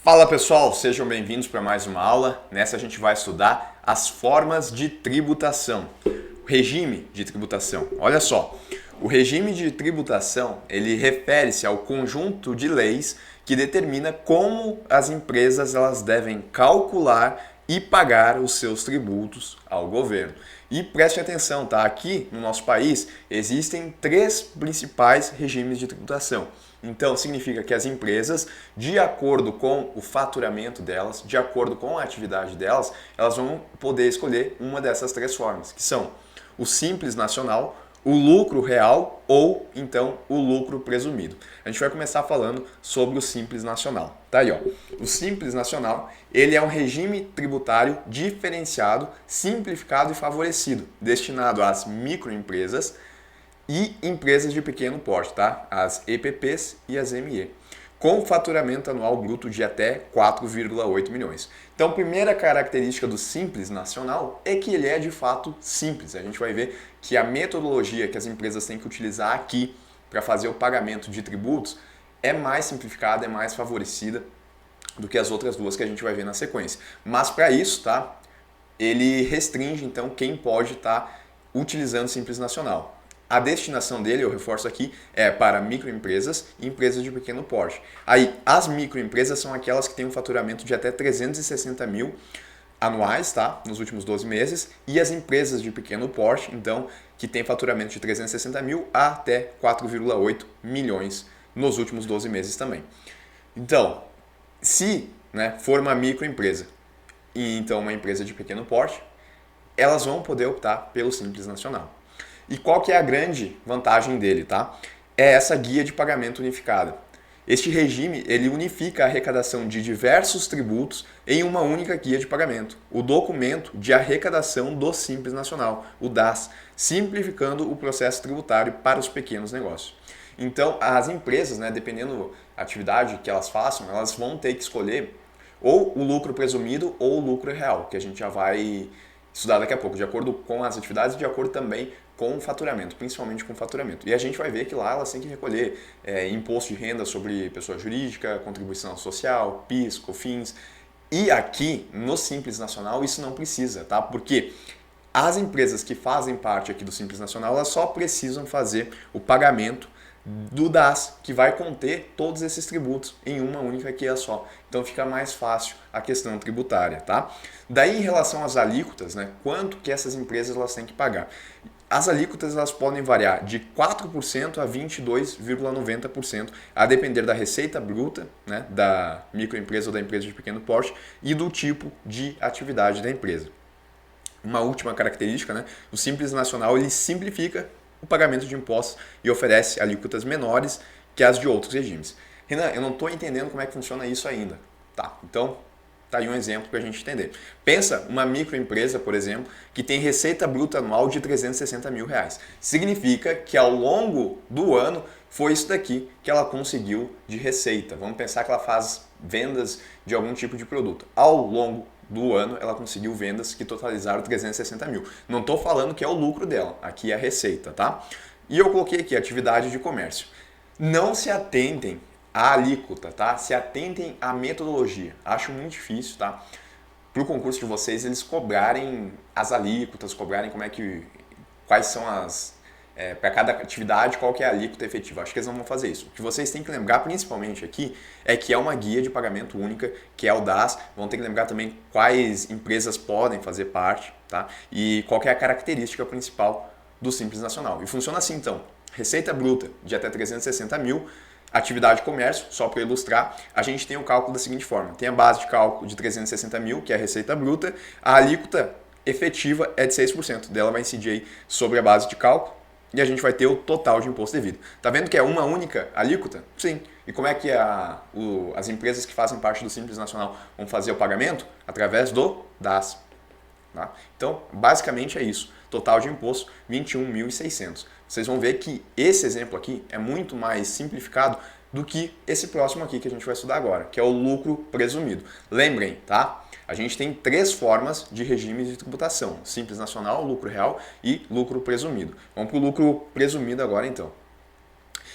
Fala pessoal, sejam bem-vindos para mais uma aula. Nessa a gente vai estudar as formas de tributação, o regime de tributação. Olha só, o regime de tributação ele refere-se ao conjunto de leis que determina como as empresas elas devem calcular e pagar os seus tributos ao governo. E preste atenção, tá? Aqui no nosso país existem três principais regimes de tributação. Então, significa que as empresas, de acordo com o faturamento delas, de acordo com a atividade delas, elas vão poder escolher uma dessas três formas, que são o Simples Nacional, o lucro real ou então o lucro presumido. A gente vai começar falando sobre o Simples Nacional. Tá aí, ó. O Simples Nacional, ele é um regime tributário diferenciado, simplificado e favorecido, destinado às microempresas e empresas de pequeno porte, tá? As EPPs e as ME, com faturamento anual bruto de até 4,8 milhões. Então, a primeira característica do Simples Nacional é que ele é de fato simples. A gente vai ver que a metodologia que as empresas têm que utilizar aqui para fazer o pagamento de tributos é mais simplificada, é mais favorecida do que as outras duas que a gente vai ver na sequência. Mas para isso, tá? Ele restringe então quem pode estar utilizando o Simples Nacional. A destinação dele, eu reforço aqui, é para microempresas e empresas de pequeno porte. Aí, as microempresas são aquelas que têm um faturamento de até 360 mil anuais, tá? Nos últimos 12 meses. E as empresas de pequeno porte, então, que têm faturamento de 360 mil a até 4,8 milhões nos últimos 12 meses também. Então, se for uma microempresa e então uma empresa de pequeno porte, elas vão poder optar pelo Simples Nacional. E qual que é a grande vantagem dele, tá? É essa guia de pagamento unificada. Este regime, ele unifica a arrecadação de diversos tributos em uma única guia de pagamento, o documento de arrecadação do Simples Nacional, o DAS, simplificando o processo tributário para os pequenos negócios. Então, as empresas, dependendo da atividade que elas façam, elas vão ter que escolher ou o lucro presumido ou o lucro real, que a gente já vai estudar daqui a pouco, de acordo com as atividades e de acordo também com o faturamento, principalmente com o faturamento. E a gente vai ver que lá elas têm que recolher imposto de renda sobre pessoa jurídica, contribuição social, PIS, COFINS. E aqui, no Simples Nacional, isso não precisa, tá? Porque as empresas que fazem parte aqui do Simples Nacional, elas só precisam fazer o pagamento do DAS, que vai conter todos esses tributos em uma única guia só. Então fica mais fácil a questão tributária, tá? Daí em relação às alíquotas, quanto que essas empresas elas têm que pagar? As alíquotas elas podem variar de 4% a 22,90%, a depender da receita bruta, da microempresa ou da empresa de pequeno porte e do tipo de atividade da empresa. Uma última característica, o Simples Nacional ele simplifica o pagamento de impostos e oferece alíquotas menores que as de outros regimes. Renan, eu não estou entendendo como é que funciona isso ainda. Tá, então tá aí um exemplo para a gente entender. Pensa uma microempresa, por exemplo, que tem receita bruta anual de 360 mil reais. Significa que ao longo do ano foi isso daqui que ela conseguiu de receita. Vamos pensar que ela faz vendas de algum tipo de produto. Ao longo do ano, ela conseguiu vendas que totalizaram 360 mil. Não estou falando que é o lucro dela, aqui é a receita, tá? E eu coloquei aqui atividade de comércio. Não se atentem à alíquota, tá? Se atentem à metodologia. Acho muito difícil, tá? Para o concurso de vocês, eles cobrarem as alíquotas, cobrarem quais são as... para cada atividade, qual que é a alíquota efetiva. Acho que eles não vão fazer isso. O que vocês têm que lembrar, principalmente aqui, é que é uma guia de pagamento única, que é o DAS. Vão ter que lembrar também quais empresas podem fazer parte, tá? E qual que é a característica principal do Simples Nacional. E funciona assim, então. Receita bruta de até 360 mil, atividade de comércio, só para ilustrar, a gente tem o cálculo da seguinte forma. Tem a base de cálculo de 360 mil, que é a receita bruta. A alíquota efetiva é de 6%. Dela vai incidir aí sobre a base de cálculo. E a gente vai ter o total de imposto devido. Tá vendo que é uma única alíquota? Sim. E como é que as empresas que fazem parte do Simples Nacional vão fazer o pagamento? Através do DAS. Tá? Então, basicamente é isso. Total de imposto, 21.600. Vocês vão ver que esse exemplo aqui é muito mais simplificado do que esse próximo aqui que a gente vai estudar agora, que é o lucro presumido. Lembrem, tá? A gente tem três formas de regimes de tributação: Simples Nacional, lucro real e lucro presumido. Vamos para o lucro presumido agora então.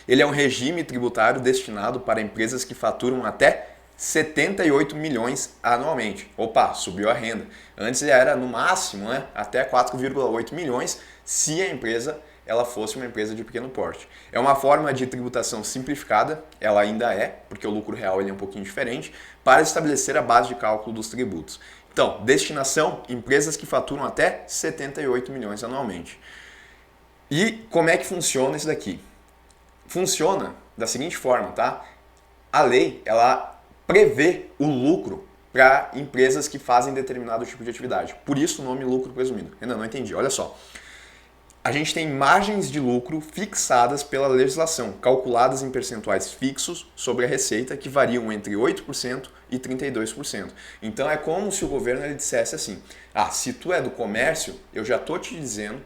Ele é um regime tributário destinado para empresas que faturam até 78 milhões anualmente. Opa, subiu a renda. Antes era no máximo, né, até 4,8 milhões se a empresa ela fosse uma empresa de pequeno porte. É uma forma de tributação simplificada, ela ainda é, porque o lucro real ele é um pouquinho diferente, para estabelecer a base de cálculo dos tributos. Então, destinação, empresas que faturam até 78 milhões anualmente. E como é que funciona isso daqui? Funciona da seguinte forma, tá? A lei, ela prevê o lucro para empresas que fazem determinado tipo de atividade. Por isso o nome lucro presumido. Ainda não entendi, olha só. A gente tem margens de lucro fixadas pela legislação, calculadas em percentuais fixos sobre a receita, que variam entre 8% e 32%. Então é como se o governo ele dissesse assim, se tu é do comércio, eu já estou te dizendo,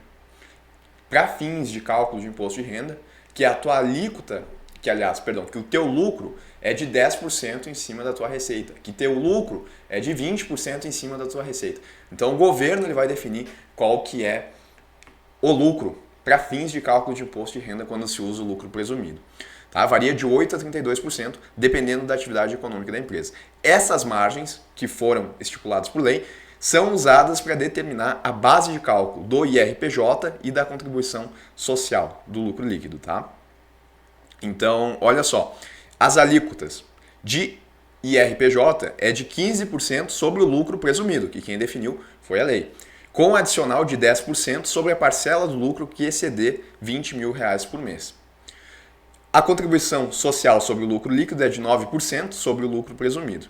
para fins de cálculo de imposto de renda, que a tua alíquota, que o teu lucro é de 10% em cima da tua receita, que teu lucro é de 20% em cima da tua receita. Então o governo ele vai definir qual que é o lucro para fins de cálculo de imposto de renda quando se usa o lucro presumido. Tá? Varia de 8% a 32%, dependendo da atividade econômica da empresa. Essas margens, que foram estipuladas por lei, são usadas para determinar a base de cálculo do IRPJ e da contribuição social do lucro líquido. Tá? Então, olha só, as alíquotas de IRPJ é de 15% sobre o lucro presumido, que quem definiu foi a lei, com adicional de 10% sobre a parcela do lucro que exceder R$20 mil por mês. A contribuição social sobre o lucro líquido é de 9% sobre o lucro presumido.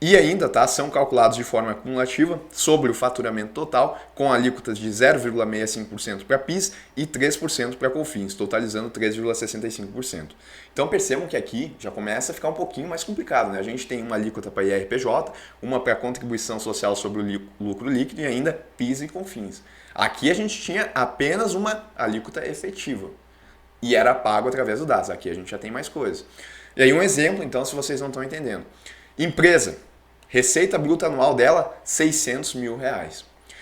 E ainda são calculados de forma cumulativa sobre o faturamento total, com alíquotas de 0,65% para PIS e 3% para COFINS, totalizando 3,65%. Então percebam que aqui já começa a ficar um pouquinho mais complicado, né? A gente tem uma alíquota para IRPJ, uma para contribuição social sobre o lucro líquido e ainda PIS e COFINS. Aqui a gente tinha apenas uma alíquota efetiva e era pago através do DAS. Aqui a gente já tem mais coisas. E aí um exemplo, então, se vocês não estão entendendo. Empresa. Receita bruta anual dela, R$600 mil.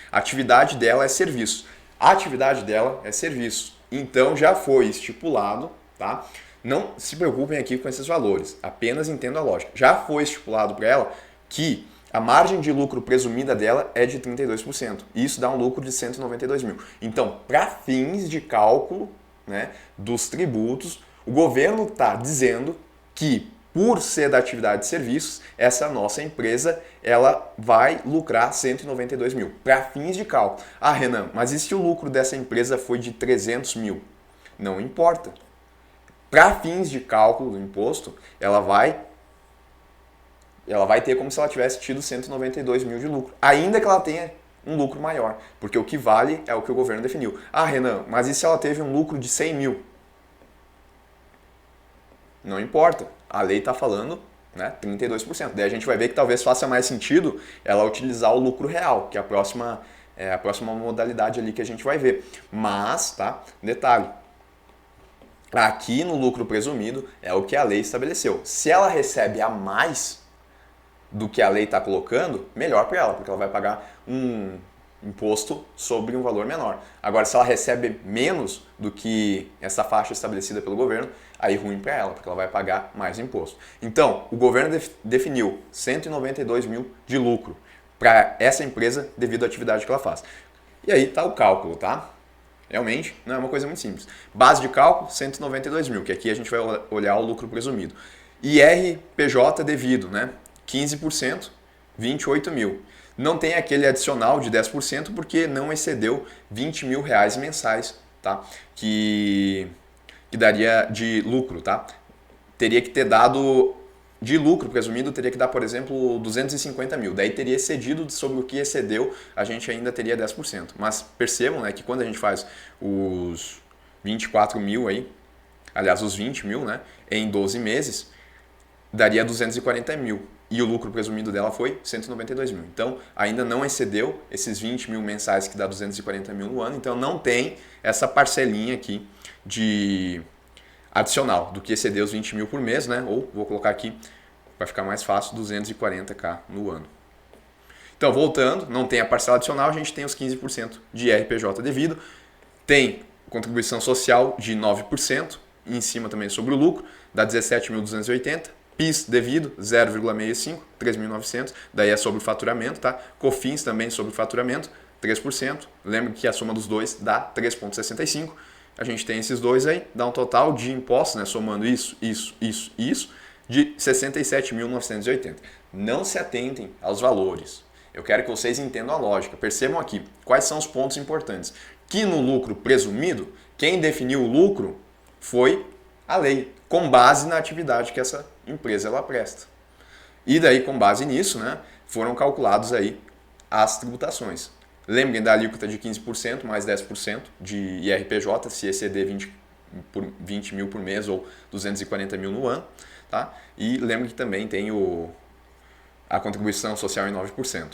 A atividade dela é serviço. A atividade dela é serviço. Então já foi estipulado, tá? Não se preocupem aqui com esses valores, apenas entendam a lógica. Já foi estipulado para ela que a margem de lucro presumida dela é de 32%. Isso dá um lucro de 192 mil. Então, para fins de cálculo, né, dos tributos, o governo está dizendo que por ser da atividade de serviços, essa nossa empresa ela vai lucrar 192 mil. Para fins de cálculo. Renan, mas e se o lucro dessa empresa foi de 300 mil? Não importa. Para fins de cálculo do imposto, ela vai ter como se ela tivesse tido 192 mil de lucro. Ainda que ela tenha um lucro maior. Porque o que vale é o que o governo definiu. Renan, mas e se ela teve um lucro de 100 mil? Não importa. A lei está falando, né, 32%. Daí a gente vai ver que talvez faça mais sentido ela utilizar o lucro real, que é a próxima modalidade ali que a gente vai ver. Mas, detalhe, aqui no lucro presumido é o que a lei estabeleceu. Se ela recebe a mais do que a lei está colocando, melhor para ela, porque ela vai pagar um imposto sobre um valor menor. Agora, se ela recebe menos do que essa faixa estabelecida pelo governo, aí ruim para ela, porque ela vai pagar mais imposto. Então, o governo definiu 192 mil de lucro para essa empresa devido à atividade que ela faz. E aí está o cálculo, tá? Realmente não é uma coisa muito simples. Base de cálculo, 192 mil, que aqui a gente vai olhar o lucro presumido. IRPJ devido, né? 15%, 28 mil. Não tem aquele adicional de 10% porque não excedeu 20 mil reais mensais, tá? Que daria de lucro, tá? Teria que ter dado de lucro presumido, teria que dar, por exemplo, 250 mil. Daí teria excedido sobre o que excedeu, a gente ainda teria 10%. Mas percebam, né, que quando a gente faz os 24 mil aí, aliás, os 20 mil, né, em 12 meses, daria 240 mil. E o lucro presumido dela foi 192 mil. Então, ainda não excedeu esses 20 mil mensais que dá 240 mil no ano. Então, não tem essa parcelinha aqui de adicional do que exceder os 20 mil por mês, né? Ou, vou colocar aqui, para ficar mais fácil, 240k no ano. Então, voltando, não tem a parcela adicional, a gente tem os 15% de IRPJ devido. Tem contribuição social de 9%, em cima também sobre o lucro, dá 17.280. PIS devido, 0,65, 3.900, daí é sobre o faturamento, tá? COFINS também sobre o faturamento, 3%. Lembra que a soma dos dois dá 3,65. A gente tem esses dois aí, dá um total de impostos, né, somando isso, de 67.980. Não se atentem aos valores. Eu quero que vocês entendam a lógica. Percebam aqui quais são os pontos importantes. Que no lucro presumido, quem definiu o lucro foi a lei, com base na atividade que essa empresa ela presta. E daí, com base nisso, né, foram calculados aí as tributações. Lembrem da alíquota de 15% mais 10% de IRPJ, se exceder 20 mil por mês ou 240 mil no ano. Tá? E lembrem que também tem a contribuição social em 9%.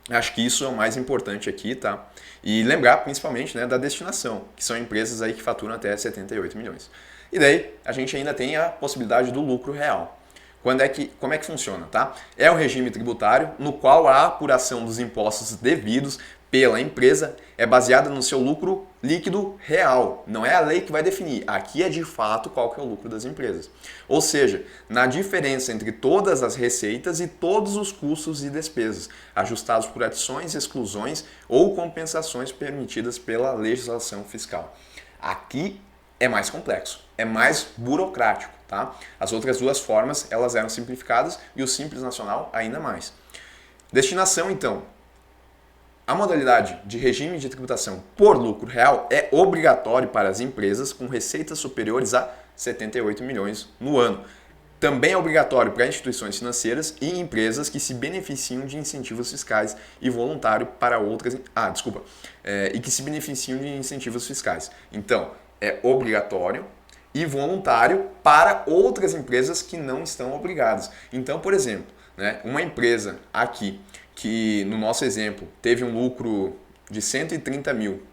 Acho que isso é o mais importante aqui, tá? E lembrar principalmente, né, da destinação, que são empresas aí que faturam até 78 milhões. E daí a gente ainda tem a possibilidade do lucro real. Como é que funciona, tá? É um regime tributário no qual a apuração dos impostos devidos pela empresa é baseada no seu lucro líquido real. Não é a lei que vai definir. Aqui é de fato qual que é o lucro das empresas. Ou seja, na diferença entre todas as receitas e todos os custos e despesas, ajustados por adições, exclusões ou compensações permitidas pela legislação fiscal. Aqui é mais complexo, é mais burocrático, tá? As outras duas formas, elas eram simplificadas e o Simples Nacional ainda mais. Destinação, então. A modalidade de regime de tributação por lucro real é obrigatório para as empresas com receitas superiores a 78 milhões no ano. Também é obrigatório para instituições financeiras e empresas que se beneficiam de incentivos fiscais e voluntário para outras... e que se beneficiam de incentivos fiscais. Então, é obrigatório e voluntário para outras empresas que não estão obrigadas. Então, por exemplo, né, uma empresa aqui que, no nosso exemplo, teve um lucro de 130 mil,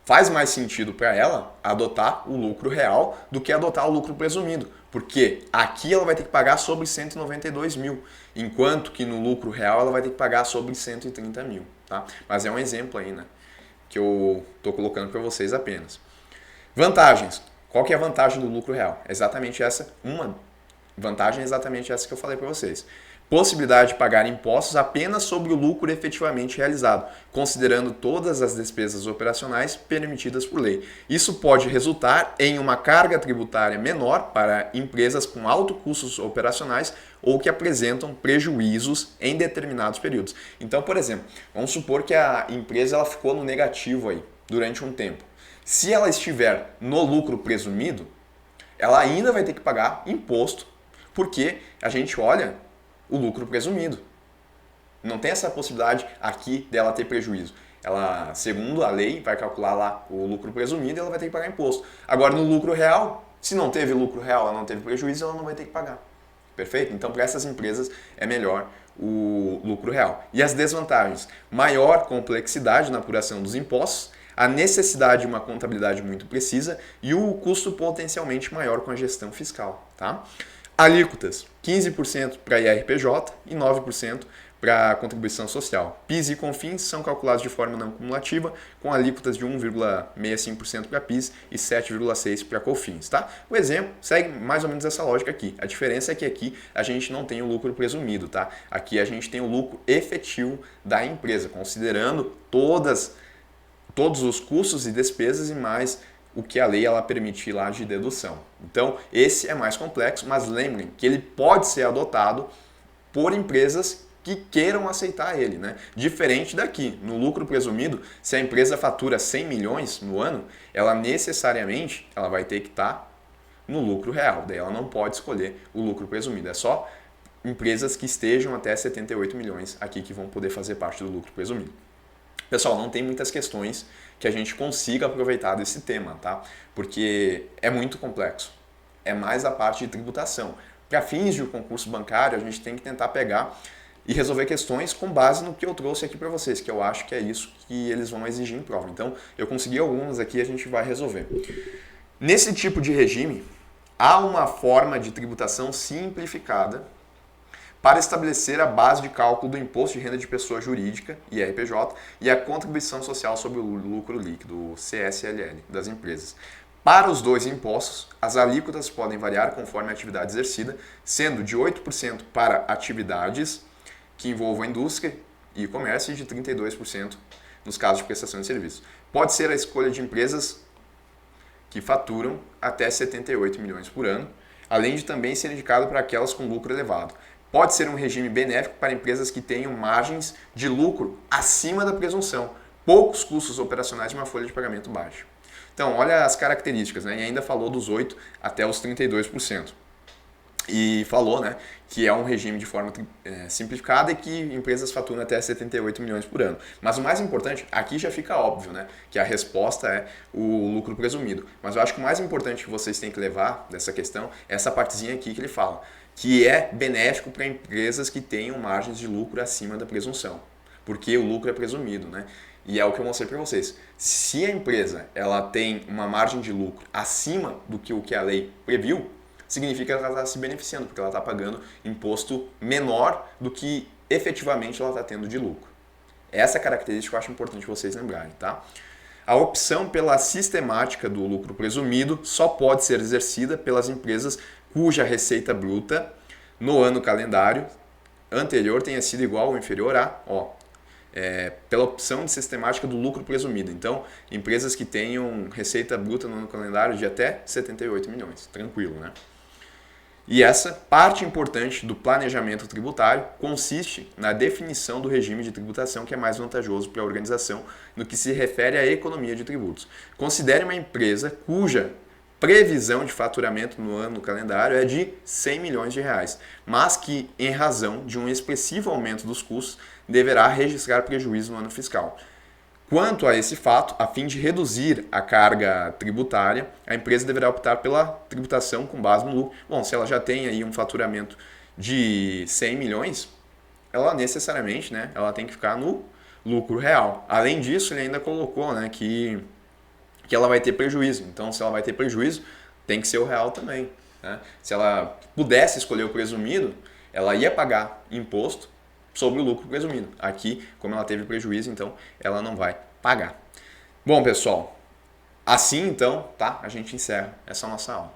faz mais sentido para ela adotar o lucro real do que adotar o lucro presumido, porque aqui ela vai ter que pagar sobre 192 mil, enquanto que no lucro real ela vai ter que pagar sobre 130 mil. Tá? Mas é um exemplo aí, né, que eu estou colocando para vocês apenas. Vantagens. Qual que é a vantagem do lucro real? Exatamente essa, uma vantagem é exatamente essa que eu falei para vocês. Possibilidade de pagar impostos apenas sobre o lucro efetivamente realizado, considerando todas as despesas operacionais permitidas por lei. Isso pode resultar em uma carga tributária menor para empresas com altos custos operacionais ou que apresentam prejuízos em determinados períodos. Então, por exemplo, vamos supor que a empresa ela ficou no negativo aí durante um tempo. Se ela estiver no lucro presumido, ela ainda vai ter que pagar imposto, porque a gente olha o lucro presumido. Não tem essa possibilidade aqui dela ter prejuízo. Ela, segundo a lei, vai calcular lá o lucro presumido e ela vai ter que pagar imposto. Agora, no lucro real, se não teve lucro real, ela não teve prejuízo, ela não vai ter que pagar. Perfeito? Então, para essas empresas é melhor o lucro real. E as desvantagens? Maior complexidade na apuração dos impostos, a necessidade de uma contabilidade muito precisa e o custo potencialmente maior com a gestão fiscal. Tá? Alíquotas, 15% para IRPJ e 9% para a contribuição social. PIS e COFINS são calculados de forma não cumulativa, com alíquotas de 1,65% para PIS e 7,6% para COFINS. Tá? O exemplo segue mais ou menos essa lógica aqui. A diferença é que aqui a gente não tem o lucro presumido. Tá? Aqui a gente tem o lucro efetivo da empresa, considerando todos os custos e despesas e mais o que a lei ela permite lá de dedução. Então, esse é mais complexo, mas lembrem que ele pode ser adotado por empresas que queiram aceitar ele, né? Diferente daqui, no lucro presumido, se a empresa fatura 100 milhões no ano, ela necessariamente ela vai ter que estar no lucro real, daí ela não pode escolher o lucro presumido, é só empresas que estejam até 78 milhões aqui que vão poder fazer parte do lucro presumido. Pessoal, não tem muitas questões que a gente consiga aproveitar desse tema, tá? Porque é muito complexo. É mais a parte de tributação. Para fins de um concurso bancário, a gente tem que tentar pegar e resolver questões com base no que eu trouxe aqui para vocês, que eu acho que é isso que eles vão exigir em prova. Então, eu consegui algumas aqui e a gente vai resolver. Nesse tipo de regime, há uma forma de tributação simplificada para estabelecer a base de cálculo do Imposto de Renda de Pessoa Jurídica, IRPJ, e a Contribuição Social sobre o Lucro Líquido, o CSLL, das empresas. Para os dois impostos, as alíquotas podem variar conforme a atividade exercida, sendo de 8% para atividades que envolvam indústria e comércio e de 32% nos casos de prestação de serviços. Pode ser a escolha de empresas que faturam até 78 milhões por ano, além de também ser indicado para aquelas com lucro elevado. Pode ser um regime benéfico para empresas que tenham margens de lucro acima da presunção, poucos custos operacionais e uma folha de pagamento baixa. Então, olha as características, né? E ainda falou dos 8% até os 32%. E falou, né, que é um regime de forma simplificada e que empresas faturam até 78 milhões por ano. Mas o mais importante, aqui já fica óbvio, né, que a resposta é o lucro presumido. Mas eu acho que o mais importante que vocês têm que levar dessa questão é essa partezinha aqui que ele fala, que é benéfico para empresas que tenham margens de lucro acima da presunção, porque o lucro é presumido, né? E é o que eu mostrei para vocês. Se a empresa ela tem uma margem de lucro acima do que a lei previu, significa que ela está se beneficiando, porque ela está pagando imposto menor do que efetivamente ela está tendo de lucro. Essa característica eu acho importante vocês lembrarem, tá? A opção pela sistemática do lucro presumido só pode ser exercida pelas empresas cuja receita bruta no ano calendário anterior tenha sido igual ou inferior a, pela opção de sistemática do lucro presumido. Então, empresas que tenham receita bruta no ano calendário de até 78 milhões. Tranquilo, né? E essa parte importante do planejamento tributário consiste na definição do regime de tributação que é mais vantajoso para a organização no que se refere à economia de tributos. Considere uma empresa cuja previsão de faturamento no ano calendário é de 100 milhões de reais, mas que, em razão de um expressivo aumento dos custos, deverá registrar prejuízo no ano fiscal. Quanto a esse fato, a fim de reduzir a carga tributária, a empresa deverá optar pela tributação com base no lucro. Bom, se ela já tem aí um faturamento de 100 milhões, ela necessariamente, né, ela tem que ficar no lucro real. Além disso, ele ainda colocou, né, que ela vai ter prejuízo. Então, se ela vai ter prejuízo, tem que ser o real também, né? Se ela pudesse escolher o presumido, ela ia pagar imposto sobre o lucro presumido. Aqui, como ela teve prejuízo, então ela não vai pagar. Bom, pessoal, assim então, tá? A gente encerra essa nossa aula.